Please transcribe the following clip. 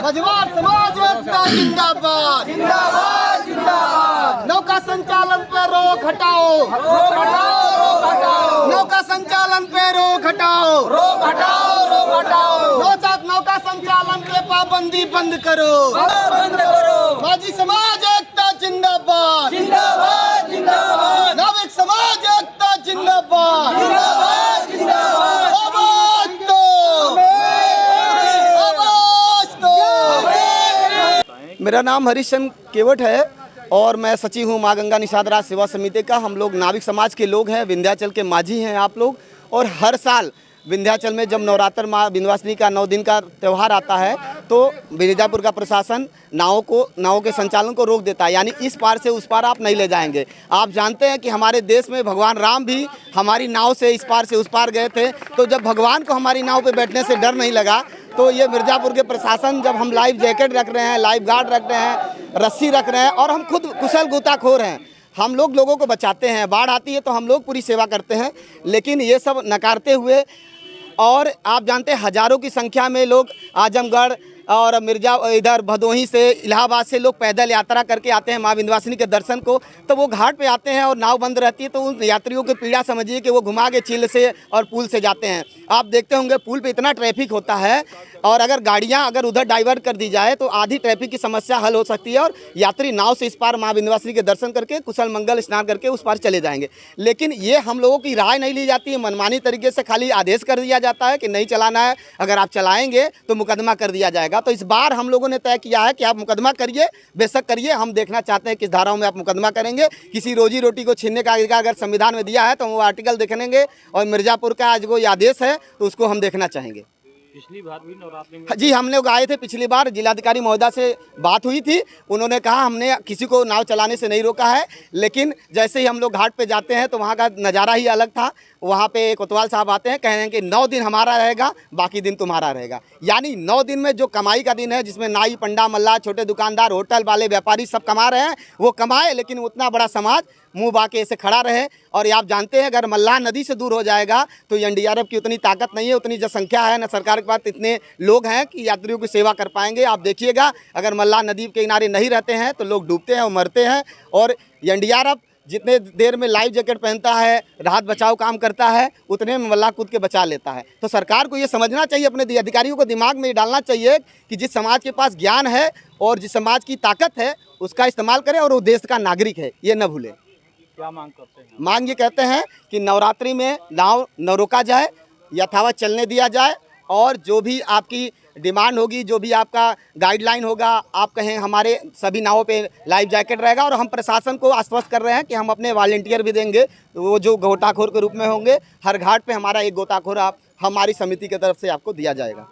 मझवार समाज एकता जिंदाबाद जिंदाबाद जिंदाबाद। नौका संचालन पे रोक हटाओ, रोक हटाओ, रोक हटाओ। नौका संचालन पे रोक हटाओ, रोक हटाओ, रोक हटाओ। नौका संचालन पे पाबंदी बंद करो, बंद करो। माझी समाज एकता जिंदाबाद जिंदाबाद जिंदाबाद। नाविक समाज एकता जिंदाबाद जिंदाबाद जिंदाबाद। मेरा नाम हरिश्चंद्र केवट है और मैं सचिव हूँ माँ गंगा निषाद राज सेवा समिति का। हम लोग नाविक समाज के लोग हैं, विंध्याचल के माझी हैं आप लोग। और हर साल विंध्याचल में जब नवरात्र माँ विंध्यवासिनी का 9 दिन का त्यौहार आता है तो मिर्ज़ापुर का प्रशासन नावों के संचालन को रोक देता है, यानी इस पार से उस पार आप नहीं ले जाएंगे। आप जानते हैं कि हमारे देश में भगवान राम भी हमारी नाव से इस पार से उस पार गए थे, तो जब भगवान को हमारी नाव पे बैठने से डर नहीं लगा तो ये मिर्ज़ापुर के प्रशासन, जब हम लाइफ जैकेट रख रहे हैं, लाइफ गार्ड रख रहे हैं, रस्सी रख रहे हैं और हम खुद कुशल गोताखोर हैं, हम लोगों को बचाते हैं। बाढ़ आती है तो हम लोग पूरी सेवा करते हैं, लेकिन ये सब नकारते हुए, और आप जानते हैं हज़ारों की संख्या में लोग आजमगढ़ और इधर भदोही से, इलाहाबाद से लोग पैदल यात्रा करके आते हैं माँ विंध्यवासिनी के दर्शन को। तो वो घाट पे आते हैं और नाव बंद रहती है तो उन यात्रियों की पीड़ा समझिए कि वो घुमा के चील से और पुल से जाते हैं। आप देखते होंगे पुल पे इतना ट्रैफिक होता है और अगर गाड़ियाँ अगर उधर डाइवर्ट कर दी जाए तो आधी ट्रैफिक की समस्या हल हो सकती है और यात्री नाव से इस पार माँ विंध्यवासिनी के दर्शन करके कुशल मंगल स्नान करके उस पार चले जाएंगे। लेकिन ये हम लोगों की राय नहीं ली जाती है, मनमानी तरीके से खाली आदेश कर दिया जाता है कि नहीं चलाना है, अगर आप चलाएंगे तो मुकदमा कर दिया जाएगा। तो इस बार हम लोगों ने तय किया है कि आप मुकदमा करिए, बेशक करिए। हम देखना चाहते हैं किस धाराओं में आप मुकदमा करेंगे। किसी रोजी रोटी को छीनने का अधिकार अगर संविधान में दिया है तो वो आर्टिकल देखेंगे और मिर्ज़ापुर का आज कोई आदेश है तो उसको हम देखना चाहेंगे। पिछली बार भी नवरात्रि में जी हम लोग आए थे, पिछली बार जिलाधिकारी महोदय से बात हुई थी, उन्होंने कहा हमने किसी को नाव चलाने से नहीं रोका है, लेकिन जैसे ही हम लोग घाट पे जाते हैं तो वहाँ का नज़ारा ही अलग था। वहाँ पे कोतवाल साहब आते हैं, कह रहे हैं कि 9 दिन हमारा रहेगा, बाकी दिन तुम्हारा रहेगा। यानी 9 दिन में जो कमाई का दिन है, जिसमें नाई, पंडा, मल्लाह, छोटे दुकानदार, होटल वाले, व्यापारी सब कमा रहे हैं, वो कमाए, लेकिन उतना बड़ा समाज मुंह बाके से खड़ा रहे। और आप जानते हैं अगर मल्लाह नदी से दूर हो जाएगा तो एनडीआरएफ की उतनी ताकत नहीं है, उतनी जनसंख्या है, न सरकार के पास इतने लोग हैं कि यात्रियों की सेवा कर पाएंगे। आप देखिएगा अगर मल्लाह नदी के किनारे नहीं रहते हैं तो लोग डूबते हैं और मरते हैं। और एनडीआरएफ जितने देर में लाइफ जैकेट पहनता है, राहत बचाव काम करता है, उतने में मल्लाह कूद के बचा लेता है। तो सरकार को ये समझना चाहिए, अपने अधिकारियों को दिमाग में डालना चाहिए कि जिस समाज के पास ज्ञान है और जिस समाज की ताकत है उसका इस्तेमाल करें और वो देश का नागरिक है, ये न भूलें। क्या मांग करते हैं? मांग ये कहते हैं कि नवरात्रि में नाव न रोका जाए, यथावत चलने दिया जाए, और जो भी आपकी डिमांड होगी, जो भी आपका गाइडलाइन होगा, आप कहें हमारे सभी नावों पे लाइफ जैकेट रहेगा। और हम प्रशासन को आश्वस्त कर रहे हैं कि हम अपने वॉलंटियर भी देंगे, वो जो गोताखोर के रूप में होंगे। हर घाट पे हमारा एक गोताखोर आप हमारी समिति की तरफ से आपको दिया जाएगा।